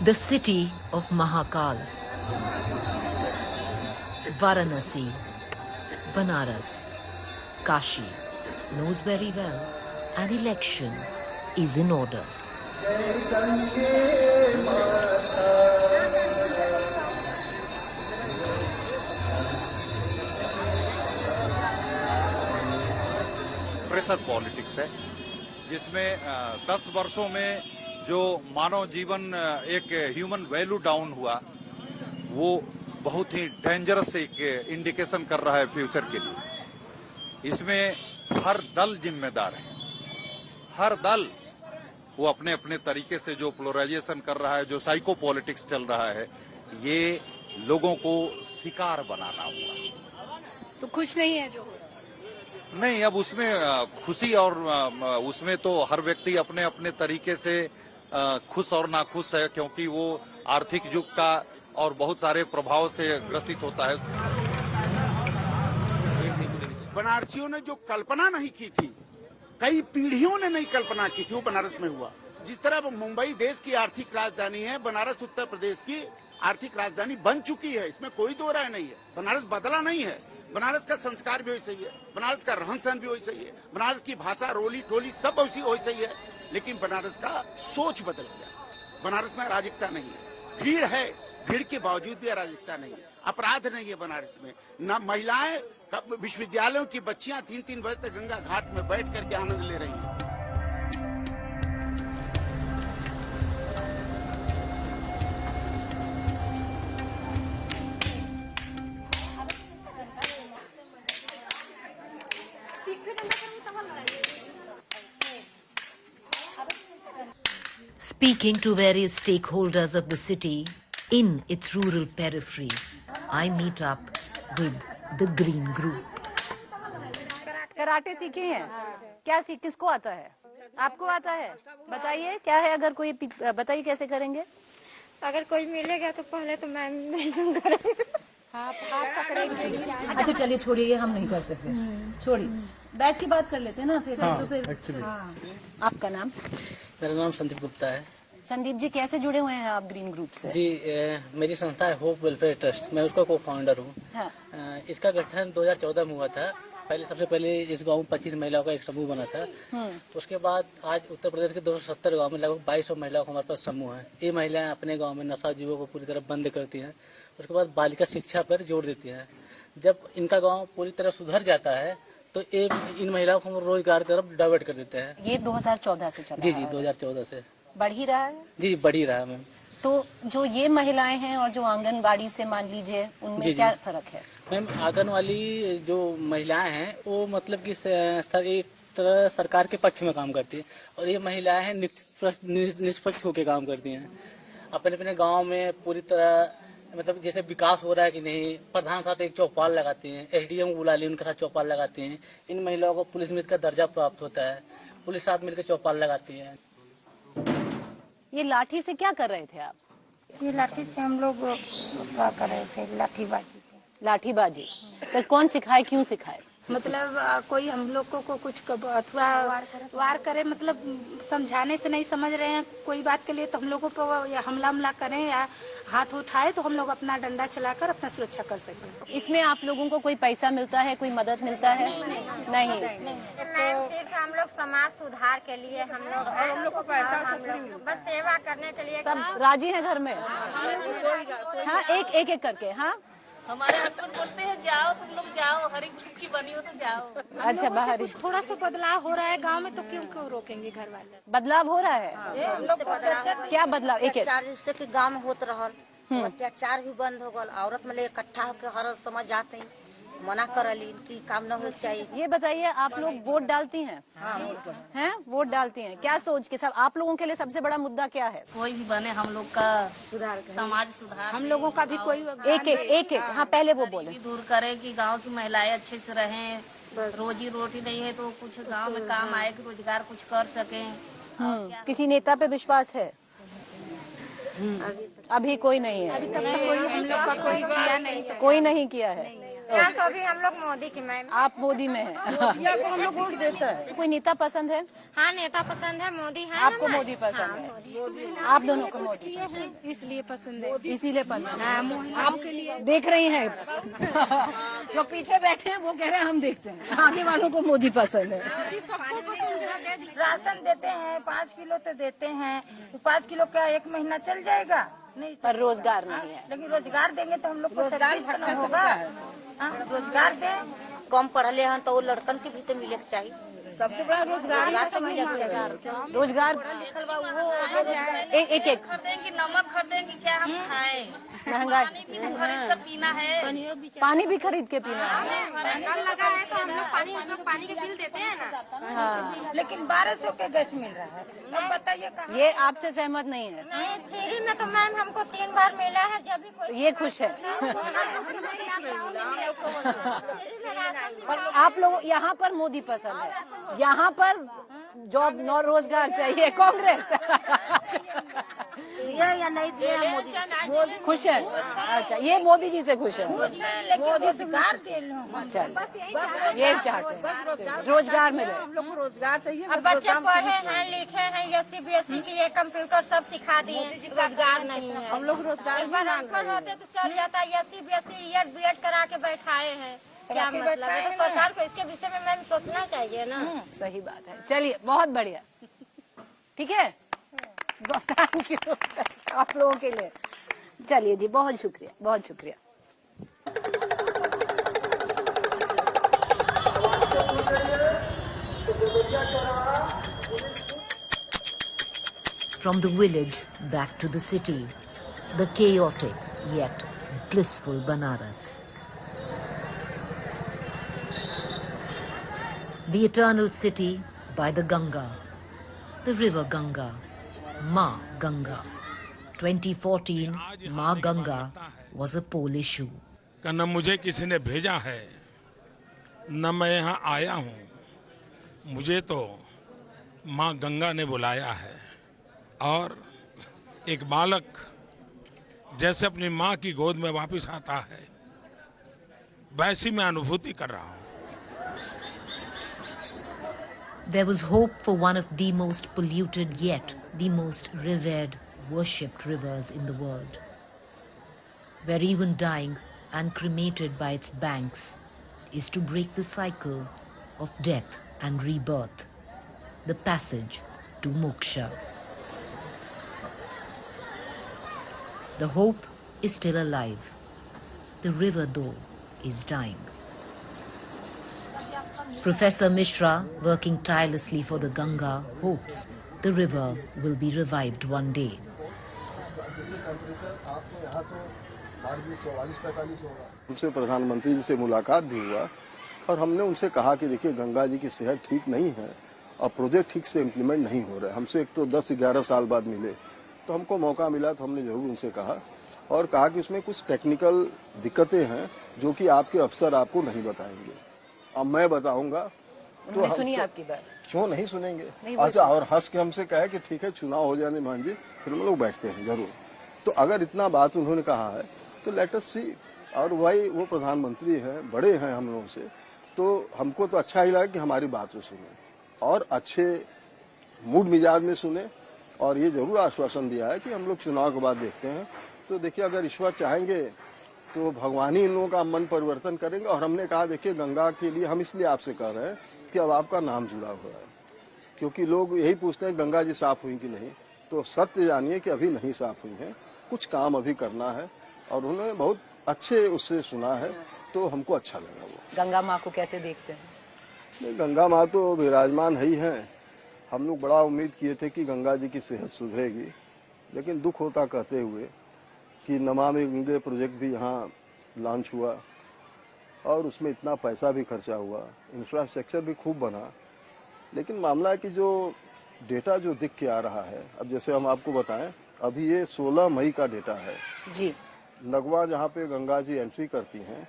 The city of Mahakal. Varanasi, Banaras, Kashi knows very well an election is in order. Pressure politics है जिसमें 10 वर्षों में जो मानव जीवन एक ह्यूमन वैल्यू डाउन हुआ वो बहुत ही डेंजरस एक इंडिकेशन कर रहा है फ्यूचर के लिए। इसमें हर दल जिम्मेदार है, हर दल वो अपने अपने तरीके से जो पोलराइजेशन कर रहा है, जो साइको पॉलिटिक्स चल रहा है, ये लोगों को शिकार बनाना हुआ। तो खुश नहीं है जो नहीं, अब उसमें खुशी और उसमें तो हर व्यक्ति अपने अपने तरीके से खुश और नाखुश है, क्योंकि वो आर्थिक युग का और बहुत सारे प्रभाव से ग्रसित होता है। बनारसियों ने जो कल्पना नहीं की थी, कई पीढ़ियों ने नहीं कल्पना की थी, वो बनारस में हुआ। जिस तरह मुंबई देश की आर्थिक राजधानी है, बनारस उत्तर प्रदेश की आर्थिक राजधानी बन चुकी है, इसमें कोई दो राय नहीं है। बनारस बदला नहीं है, बनारस का संस्कार भी वैसे ही है, बनारस का रहन सहन भी वैसे ही है, बनारस की भाषा, रोली टोली सब वैसी ही है, लेकिन बनारस का सोच बदल गया। बनारस में अराजकता नहीं है, भीड़ है, भीड़ के बावजूद भी अराजकता नहीं है, अपराध नहीं है बनारस में। न महिलाएं, विश्वविद्यालयों की बच्चियां 3-3 बजे तक गंगा घाट में बैठ करके आनंद ले रही हैं। Speaking to various stakeholders of the city in its rural periphery, I meet up with the Green Group. Karate सीखे हैं क्या? किसको आता है? आपको आता है? बताइए क्या है, अगर कोई बताइए कैसे करेंगे? अगर कोई मिलेगा तो पहले तो मैं करेंगे। हाथ पकड़ेंगे। अच्छा चलिए छोड़िए, हम नहीं करते फिर, छोड़िए, बैठ के बात कर लेते हैं ना फिर। तो फिर आपका नाम? मेरा नाम संदीप गुप्ता है। संदीप जी, कैसे जुड़े हुए हैं आप ग्रीन ग्रुप से? जी, मेरी संस्था है होप वेलफेयर ट्रस्ट, मैं उसका को फाउंडर हूँ। हाँ। इसका गठन 2014 में हुआ था। सबसे पहले इस गांव में 25 महिलाओं का एक समूह बना था। तो उसके बाद आज उत्तर प्रदेश के 270 गांव में लगभग 2200 महिलाओं का हमारे पास समूह है। ये महिलाएं अपने गांव में नशा जीवों को पूरी तरह बंद करती हैं। उसके बाद बालिका शिक्षा पर जोर देती हैं। जब इनका गाँव पूरी तरह सुधर जाता है तो इन महिलाओं को रोजगार की तरफ डाइवर्ट कर देते हैं। ये 2014 से चला? जी 2014 से बढ़ ही रहा है। जी, बढ़ ही रहा है मैम। तो जो ये महिलाएं हैं और जो आंगनबाड़ी से मान लीजिए, उनमें क्या फर्क है? मैम, आंगनवाड़ी जो महिलाएं हैं वो मतलब कि एक तरह सरकार के पक्ष में काम करती है, और ये महिलाएं हैं निष्पक्ष होकर काम करती हैं। अपने अपने गांव में पूरी तरह मतलब जैसे विकास हो रहा है कि नहीं, प्रधान साथ एक चौपाल लगाती हैं, एसडीएम बुला ली, उनके साथ चौपाल लगाती हैं। इन महिलाओं को पुलिस मित्र का दर्जा प्राप्त होता है, पुलिस साथ मिलकर चौपाल लगाती है। ये लाठी से क्या कर रहे थे आप? ये लाठी से हम लोग क्या कर रहे थे? लाठीबाजी। लाठीबाजी? तो कौन सिखाए, क्यों सिखाए? मतलब कोई हम लोग को कुछ अथवा वार करे, मतलब समझाने से नहीं समझ रहे हैं कोई बात के लिए, तो हम लोगों पर हमला करें या हाथ उठाए तो हम लोग अपना डंडा चलाकर अपना सुरक्षा कर सकते हैं। इसमें आप लोगों को कोई पैसा मिलता है, कोई मदद मिलता है? नहीं। तो सिर्फ हम लोग समाज सुधार के लिए हम लोग को पैसा, हम लोग बस सेवा करने के लिए। सब राजी है घर में? हाँ, एक करके। हाँ, हमारे हस्बैंड बोलते हैं जाओ तुम लोग जाओ, हर एक छुट्टी बनी हो तो जाओ। अच्छा, बाहर थोड़ा सा बदलाव हो रहा है गांव में, तो क्यों रोकेंगे घर वाले? बदलाव हो रहा है? क्या बदलाव? एक जैसे कि गांव में होत रहल, अत्याचार भी बंद हो गल, औरत में इकट्ठा होकर हर समझ जाते हैं, मना करली इनकी काम न होना चाहिए। ये बताइए, आप लोग वोट डालती हैं? हैं, वोट डालती हैं, क्या सोच के? सब आप लोगों के लिए सबसे बड़ा मुद्दा क्या है? कोई भी बने, हम लोग का सुधार, समाज सुधार, हम लोगों का भी कोई एक। हाँ, पहले वो बोले। दूर करे कि गांव की महिलाएं अच्छे से रहें, रोजी रोटी नहीं है तो कुछ गांव में काम आए कि रोजगार कुछ कर सकें। किसी नेता पे विश्वास है? अभी कोई नहीं है। अभी तक कोई हम लोग का कोई किया नहीं, कोई नहीं किया है। यहाँ तो अभी हम लोग मोदी की मैम। आप मोदी में हैं। हम लोग वोट देता है। कोई नेता पसंद है? हाँ नेता पसंद है, मोदी है। आपको मोदी पसंद है? आप दोनों को मोदी इसलिए पसंद है। इसीलिए पसंद है। आपके लिए देख रही हैं। जो पीछे बैठे हैं वो कह रहे हैं हम देखते हैं, आगे वालों को मोदी पसंद है। राशन देते हैं, 5 किलो तो देते हैं। 5 किलो क्या 1 महीना चल जाएगा? नहीं, पर रोजगार नहीं है। लेकिन रोजगार देंगे तो हम लोग को रोजगार न होगा। रोजगार दें। कम पढ़ले हैं तो वो लड़कन के भी तो मिले के चाहिए। सबसे बड़ा रोजगार से मिले के रोजगार एक खरीदें कि नमक खरीदें कि क्या हम खाएं? महंगाई, पानी भी तो खरीद कर पीना है। पानी भी खरीद के पीना है। नल लगा है तो हम लोग पानी, उसमें पानी के बिल देते हैं ना। हाँ, लेकिन 1200 के गैस मिल रहा है। अब बताइए कहाँ? ये आपसे सहमत नहीं है? नहीं, फ्री में तो मैम हमको 3 बार मिला है। जब भी कोई ये खुश है। पर आप लोग यहाँ पर मोदी पसंद है, यहाँ पर जॉब नौ रोजगार चाहिए कांग्रेस। या नहीं दिया मोदी खुश है? अच्छा, ये मोदी जी से खुश है। लेकिन रोजगार दे लो। अच्छा, ये चाहते हैं रोजगार मिले। हम लोग को रोजगार चाहिए। अब बच्चे पढ़े हैं, लिखे हैं, SC-BSC की ये कंप्यूटर सब सिखा दिए। रोजगार नहीं है। हम लोग रोजगार अनपढ़ होते तो चल जाता। SC-BSC ED करा के बैठाए हैं, क्या मतलब है? तो सरकार को इसके विषय में मैम सोचना चाहिए ना। सही बात है। चलिए, बहुत बढ़िया, ठीक है, थैंक यू आप लोगों के लिए। चलिए जी, बहुत शुक्रिया, बहुत शुक्रिया। From the village back to the city, the chaotic yet blissful Banaras. The eternal city by the Ganga, the river Ganga, Ma Ganga. 2014, Ma Ganga was a poll issue. न मुझे किसी ने भेजा है, न मैं यहाँ आया हूँ, मुझे तो माँ गंगा ने बुलाया है। और एक बालक जैसे अपनी माँ की गोद में वापस आता है, वैसी मैं अनुभूति कर रहा हूँ। There was hope for one of the most polluted yet the most revered, worshipped rivers in the world, where even dying and cremated by its banks is to break the cycle of death and rebirth, the passage to moksha. The hope is still alive. The river, though, is dying. Professor Mishra, working tirelessly for the Ganga, hopes the river will be revived one day. हमसे प्रधानमंत्री जी से मुलाकात भी हुआ और हमने उनसे कहा कि देखिए गंगा जी की सेहत ठीक नहीं है और प्रोजेक्ट ठीक से इम्प्लीमेंट नहीं हो रहा है। हमसे एक तो 10-11 साल बाद मिले, तो हमको मौका मिला तो हमने जरूर उनसे कहा और कहा कि उसमें कुछ टेक्निकल दिक्कतें हैं जो कि आपके अफसर आपको नहीं बताएंगे, अब मैं बताऊंगा। तो सुनिए आपकी बात। क्यों नहीं सुनेंगे? अच्छा, और हंस के हमसे कहे कि ठीक है चुनाव हो जाने मान जी, फिर हम लोग बैठते हैं जरूर। तो अगर इतना बात उन्होंने कहा है तो लेट अस सी। और वही वो प्रधानमंत्री हैं, बड़े हैं हम लोगों से, तो हमको तो अच्छा ही लगा कि हमारी बात वो सुने और अच्छे मूड मिजाज में सुने। और ये जरूर आश्वासन दिया है कि हम लोग चुनाव के बाद देखते हैं। तो देखिए, अगर ईश्वर चाहेंगे तो भगवान ही इन लोगों का मन परिवर्तन करेंगे। और हमने कहा देखिए गंगा के लिए हम इसलिए आपसे कह रहे हैं कि अब आपका नाम जुड़ा हुआ है, क्योंकि लोग यही पूछते हैं गंगा जी साफ हुई कि नहीं। तो सत्य जानिए कि अभी नहीं साफ हुई है, कुछ काम अभी करना है। और उन्होंने बहुत अच्छे उससे सुना है, तो हमको अच्छा लगा। वो गंगा माँ को कैसे देखते हैं? गंगा माँ तो विराजमान ही हैं। हम लोग बड़ा उम्मीद किए थे कि गंगा जी की सेहत सुधरेगी, लेकिन दुख होता कहते हुए कि नमामि गंगे प्रोजेक्ट भी यहाँ लॉन्च हुआ और उसमें इतना पैसा भी खर्चा हुआ, इंफ्रास्ट्रक्चर भी खूब बना, लेकिन मामला है कि जो डेटा जो दिख के आ रहा है, अब जैसे हम आपको बताएं, अभी ये 16 मई का डेटा है जी। लगवा जहाँ पे गंगा जी एंट्री करती हैं,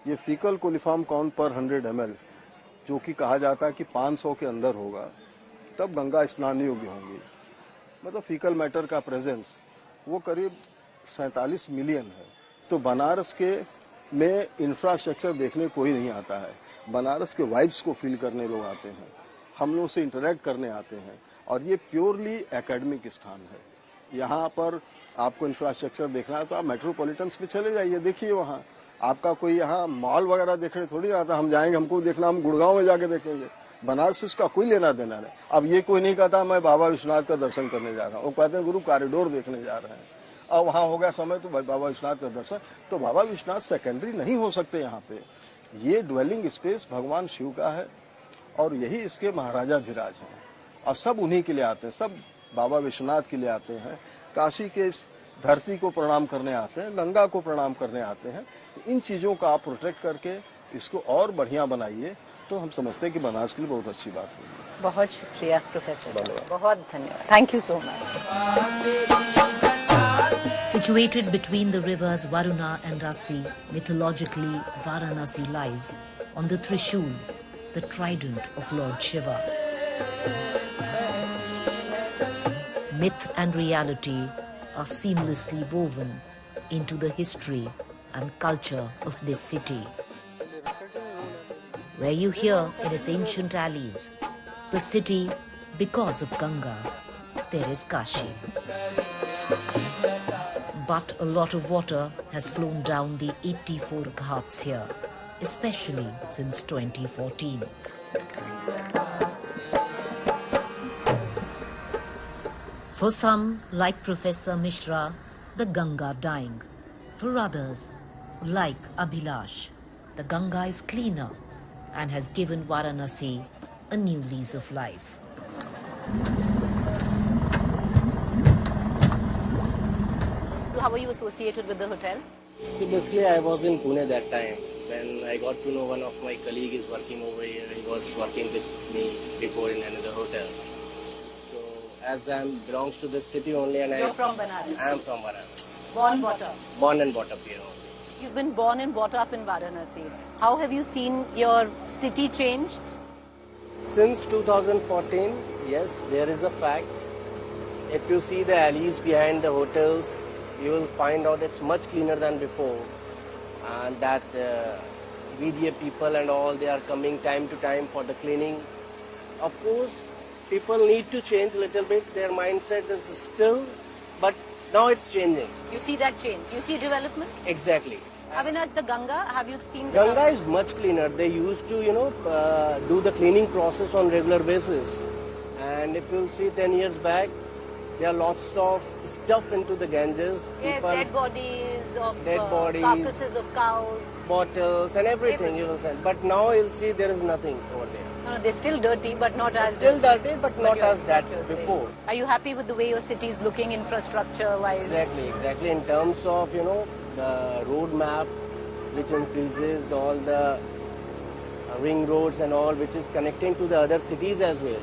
ये फीकल कोलिफॉर्म काउंट पर 100 ml जो कि कहा जाता है कि 500 के अंदर होगा तब गंगा स्नान योग्य होंगी। मतलब फीकल मैटर का प्रेजेंस वो करीब 47 मिलियन है। तो बनारस के में इंफ्रास्ट्रक्चर देखने कोई नहीं आता है। बनारस के वाइब्स को फील करने लोग आते हैं, हम लोग से इंटरेक्ट करने आते हैं, और ये प्योरली एकेडमिक स्थान है। यहाँ पर आपको इंफ्रास्ट्रक्चर देखना है तो आप मेट्रोपॉलिटन्स पे चले जाइए, देखिए वहाँ आपका कोई यहाँ मॉल वगैरह देखने थोड़ी आता, हम जाएंगे हमको देखना, हम गुड़गांव में जाके देखेंगे। बनारस से उसका कोई लेना देना नहीं। अब ये कोई नहीं कहता मैं बाबा विश्वनाथ का दर्शन करने जा रहा हूँ, वो कहते हैं गुरु कॉरिडोर देखने जा रहे हैं। अब वहाँ हो गया समय तो बाबा विश्वनाथ का दर्शन, तो बाबा विश्वनाथ सेकेंडरी नहीं हो सकते यहाँ पे। ये ड्वेलिंग स्पेस भगवान शिव का है और यही इसके महाराजा धीराज हैं, और सब उन्हीं के लिए आते हैं, सब बाबा विश्वनाथ के लिए आते हैं। काशी के इस धरती को प्रणाम करने आते हैं, गंगा को प्रणाम करने आते हैं। तो इन चीजों का आप प्रोटेक्ट करके इसको और बढ़िया बनाइए तो हम समझते हैं कि बनारस के लिए बहुत अच्छी बात है। बहुत शुक्रिया प्रोफेसर, बहुत धन्यवाद, thank you so much. Situated between the rivers Varuna and Rasi, mythologically Varanasi lies on the Trishul, the trident of Lord Shiva. Myth and reality are seamlessly woven into the history and culture of this city. Where you hear in its ancient alleys, the city because of Ganga, there is Kashi. But a lot of water has flown down the 84 ghats here, especially since 2014. For some, like Professor Mishra, the Ganga dying. For others, like Abhilash, the Ganga is cleaner and has given Varanasi a new lease of life. How were you associated with the hotel? See, basically I was in Pune that time. When I got to know one of my colleagues is working over here, he was working with me before in another hotel. So as I belongs to this city only, and You're from Banaras? I am from Varanasi. Born, brought up? Born and brought up here only. You've been born and brought up in Varanasi. How have you seen your city change? Since 2014, yes, there is a fact. If you see the alleys behind the hotels, you will find out it's much cleaner than before, and that VDA people and all, they are coming time to time for the cleaning. Of course, people need to change a little bit. Their mindset is still, but now it's changing. You see that change? You see development? Exactly. Avinash, the Ganga, have you seen the Ganga is much cleaner. They used to, do the cleaning process on regular basis. And if you'll see 10 years back, there are lots of stuff into the Ganges. Yes, People, dead bodies of bodies, carcasses of cows. Bottles and everything you will find. But now you'll see there is nothing over there. No, they're still dirty, but not as Still dirty, but not as that before. Are you happy with the way your city is looking infrastructure-wise? Exactly. In terms of, the road map, which increases all the ring roads and all, which is connecting to the other cities as well.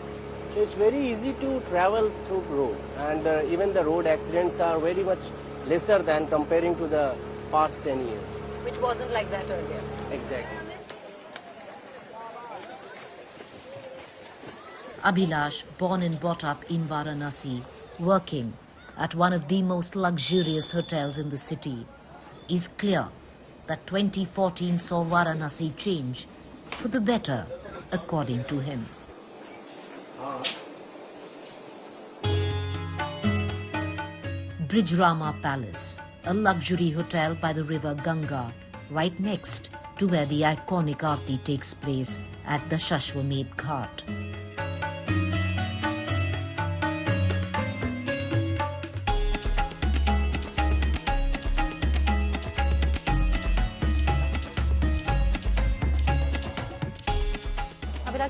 So it's very easy to travel through road, and even the road accidents are very much lesser than comparing to the past 10 years. Which wasn't like that earlier. Exactly. Abhilash, born and brought up in Varanasi, working at one of the most luxurious hotels in the city, is clear that 2014 saw Varanasi change for the better, according to him. Brijrama Palace, a luxury hotel by the river Ganga, right next to where the iconic Aarti takes place at the Shashwamedh Ghat.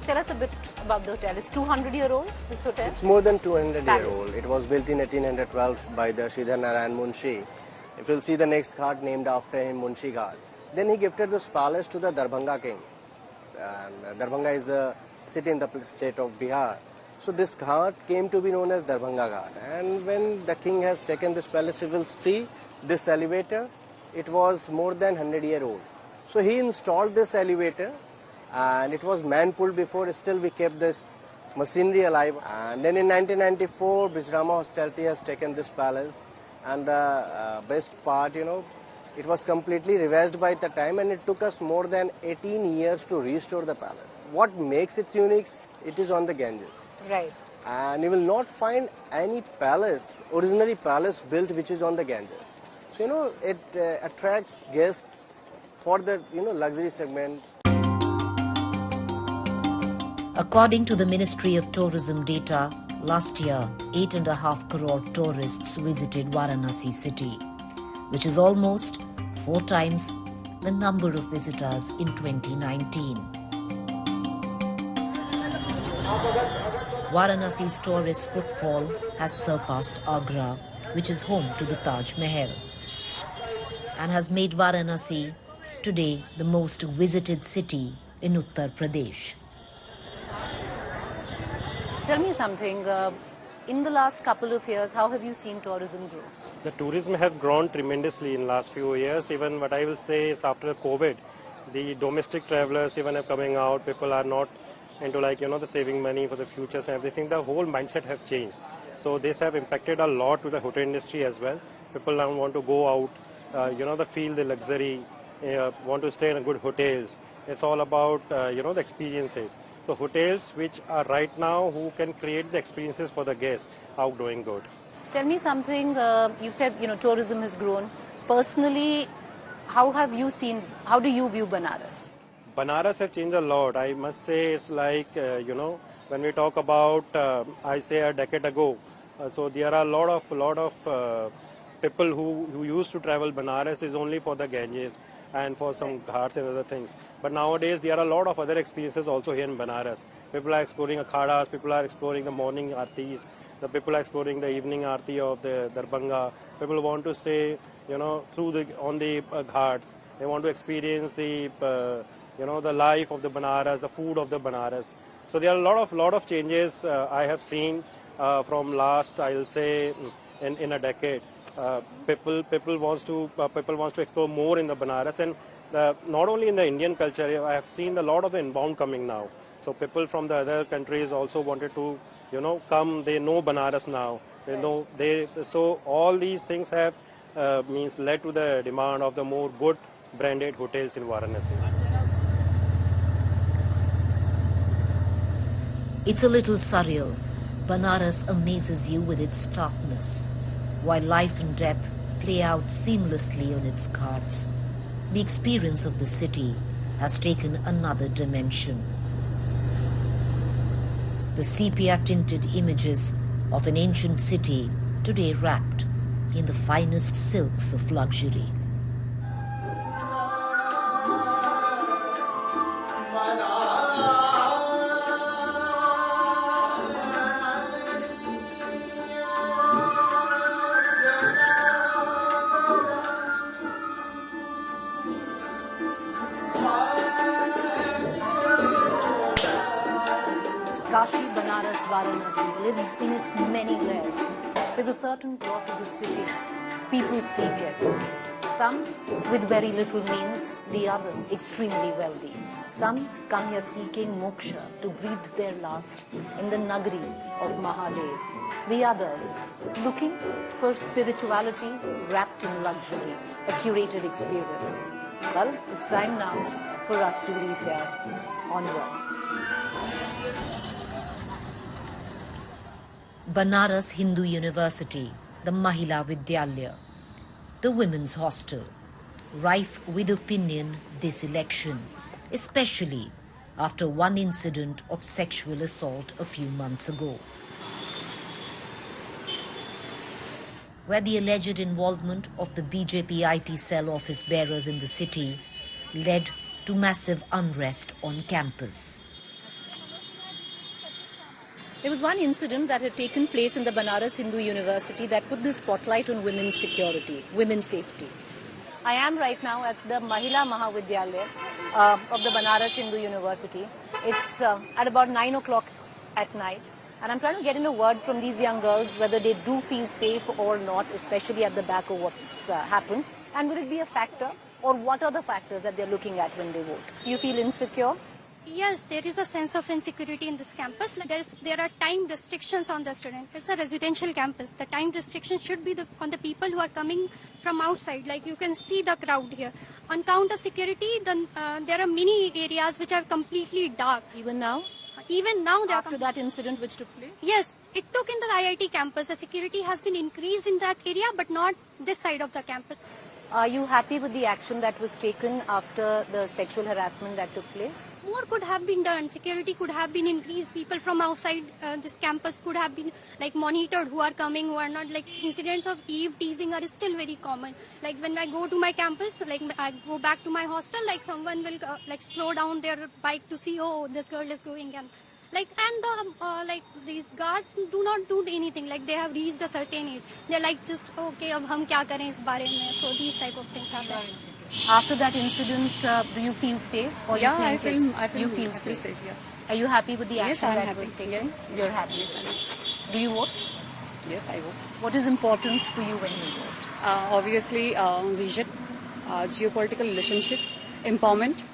Tell us a bit about the hotel. It's 200-year-old, this hotel? It's more than 200-year-old. It was built in 1812 by the Sridhar Narayan Munshi. If you'll see the next ghat named after him, Munshi Ghat. Then he gifted this palace to the Darbhanga king. And Darbhanga is a city in the state of Bihar. So this ghat came to be known as Darbhanga Ghat. And when the king has taken this palace, you will see this elevator. It was more than 100-year-old. So he installed this elevator, and it was man-pulled before. Still we kept this machinery alive. And then in 1994, Brijrama Hospitality has taken this palace. And the best part, It was completely ravaged by the time, and it took us more than 18 years to restore the palace. What makes it unique? It is on the Ganges. Right. And you will not find any palace, originally palace built which is on the Ganges. So, it attracts guests for the, luxury segment. According to the Ministry of Tourism data, last year, 8.5 crore tourists visited Varanasi city, which is almost 4 times the number of visitors in 2019. Varanasi's tourist footfall has surpassed Agra, which is home to the Taj Mahal, and has made Varanasi today the most visited city in Uttar Pradesh. Tell me something, in the last couple of years, how have you seen tourism grow? The tourism has grown tremendously in the last few years. Even what I will say is after COVID, the domestic travelers even are coming out. People are not into the saving money for the futures and everything. The whole mindset have changed. So this have impacted a lot to the hotel industry as well. People now want to go out, the feel the luxury, want to stay in good hotels. It's all about, the experiences. So hotels which are right now who can create the experiences for the guests are doing good. Tell me something, you said, tourism has grown. Personally, how do you view Banaras? Banaras have changed a lot. I must say it's like, when we talk about, I say a decade ago, so there are a lot of people who used to travel Banaras is only for the Ganges and for some ghats and other things. But nowadays there are a lot of other experiences also here in Banaras. People are exploring akhadas, people are exploring the morning artis, the people are exploring the evening arti of the Darbhanga. People want to stay, on the ghats. They want to experience the, the life of the Banaras, the food of the Banaras. So there are a lot of changes I have seen from last, I'll say, in a decade. People wants to explore more in the Banaras, and not only in the Indian culture. I have seen a lot of the inbound coming now. So people from the other countries also wanted to, come. They know Banaras now. So all these things have led to the demand of the more good branded hotels in Varanasi. It's a little surreal. Banaras amazes you with its starkness. While life and death play out seamlessly on its ghats, the experience of the city has taken another dimension. The sepia-tinted images of an ancient city today wrapped in the finest silks of luxury. Kashi, Banaras, Varanasi lives in its many layers. There's a certain draw to the city. People seek it. Some with very little means, the other extremely wealthy. Some come here seeking moksha, to breathe their last in the Nagari of Mahadev. The others looking for spirituality wrapped in luxury, a curated experience. Well, it's time now for us to leave here onwards. Banaras Hindu University, the Mahila Vidyalaya, the women's hostel, rife with opinion this election, especially after one incident of sexual assault a few months ago, where the alleged involvement of the BJP IT cell office bearers in the city led to massive unrest on campus. There was one incident that had taken place in the Banaras Hindu University that put the spotlight on women's security, women's safety. I am right now at the Mahila Mahavidyalaya of the Banaras Hindu University. It's at about 9 o'clock at night. And I'm trying to get in a word from these young girls whether they do feel safe or not, especially at the back of what's happened. And will it be a factor? Or what are the factors that they're looking at when they vote? Do you feel insecure? Yes, there is a sense of insecurity in this campus. There are time restrictions on the student. It's a residential campus. The time restriction should be on the people who are coming from outside. Like you can see the crowd here. On count of security, there are many areas which are completely dark. Even now? Even now, after that incident which took place? Yes, it took in the IIT campus. The security has been increased in that area, but not this side of the campus. Are you happy with the action that was taken after the sexual harassment that took place? More could have been done. Security could have been increased. People from outside this campus could have been like monitored who are coming, who are not. Like incidents of eve teasing are still very common. Like when I go to my campus, like I go back to my hostel, like someone will like slow down their bike to see, oh, this girl is going and like these guards do not do anything. Like they have reached a certain age. They're like just okay, अब हम क्या करें इस बारे में? So these type of things happen. After that incident, do you feel safe? Or yeah, you I feel safe. Yeah. Are you happy with the action yes, I'm that happy. was taken? Yes, you're happy. Yes, do you vote? Yes, I vote. What is important for you when you vote? Obviously, vision, geopolitical relationship, empowerment,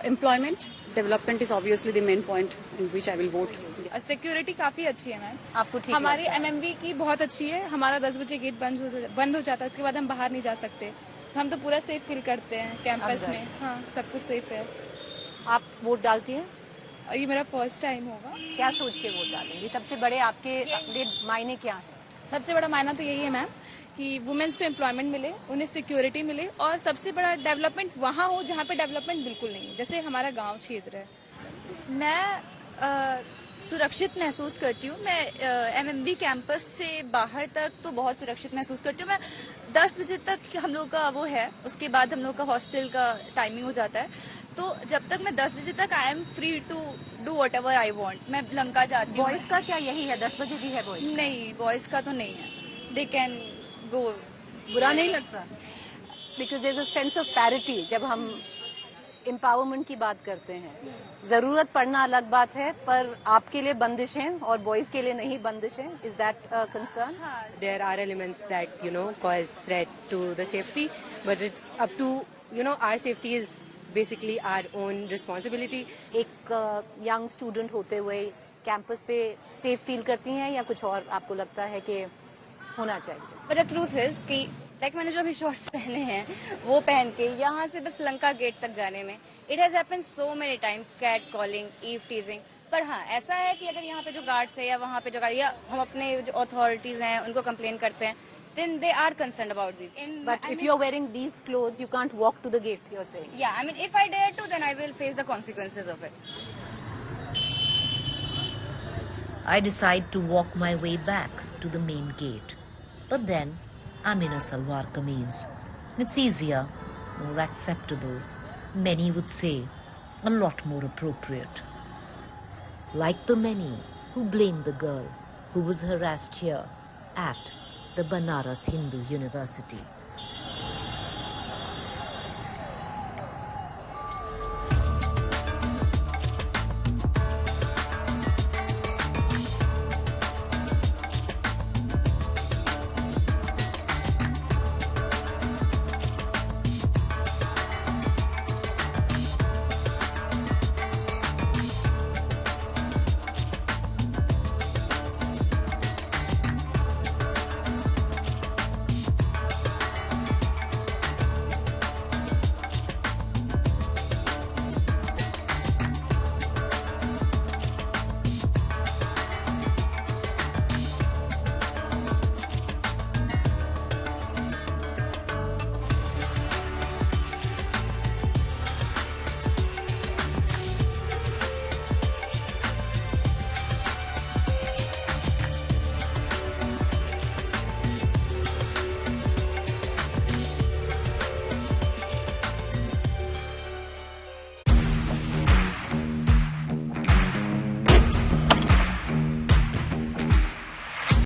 employment. Development is obviously the main point in which I will vote. Security काफी अच्छी है ma'am. आपको ठीक हमारी MMV की बहुत अच्छी है. हमारा 10 बजे गेट बंद हो जाता है. उसके बाद हम बाहर नहीं जा सकते. तो हम तो पूरा सेफ फील करते हैं कैंपस में. हाँ, सब कुछ सेफ है. आप वोट डालती हैं? ये मेरा फर्स्ट टाइम होगा. क्या सोच के वोट डालेंगे? सबसे बड़े आपके मायने क्या है? सबसे बड़ा मायना तो यही है मैम कि वुमेन्स को एम्प्लॉयमेंट मिले, उन्हें सिक्योरिटी मिले और सबसे बड़ा डेवलपमेंट वहाँ हो जहाँ पे डेवलपमेंट बिल्कुल नहीं है, जैसे हमारा गांव क्षेत्र है. मैं सुरक्षित महसूस करती हूँ. मैं MMV कैंपस से बाहर तक तो बहुत सुरक्षित महसूस करती हूँ. मैं 10 बजे तक हम लोग का वो है, उसके बाद हम लोग का हॉस्टल का टाइमिंग हो जाता है. तो जब तक मैं 10 बजे तक I am free to do whatever I want. मैं लंका जाती हूँ. बॉयज का क्या यही है? 10 बजे भी है बॉयज? नहीं, बॉयज का तो नहीं है. They can go. बुरा नहीं लगता? Because there is a sense of parity. जब हम एम्पावरमेंट की बात करते हैं, जरूरत पड़ना अलग बात है, पर आपके लिए बंदिशें और बॉयज के लिए नहीं बंदिशें. Is that concern? There are elements that cause threat to the safety, but it's up to our safety is basically our own responsibility. एक यंग स्टूडेंट होते हुए कैंपस पे सेफ फील करती हैं या कुछ और आपको लगता है कि होना चाहिए? बट द ट्रूथ इज कि लाइक मैंने जो अभी शॉर्ट्स पहने हैं वो पहन के यहाँ से बस लंका गेट तक जाने में it has happened so many times. Cat calling, eve teasing. पर हाँ, ऐसा है कि अगर यहाँ पे जो गार्ड्स है या वहाँ पे जो गार्ड या हम अपने जो अथॉरिटीज हैं उनको कंप्लेन करते हैं, then they are concerned about this. But if you're wearing these clothes, you can't walk to the gate, you're saying? Yeah, I mean, if I dare to, then I will face the consequences of it. I decide to walk my way back to the main gate. But then, I'm in a salwar kameez. It's easier, more acceptable, many would say, a lot more appropriate. Like the many who blame the girl who was harassed here at the Banaras Hindu University.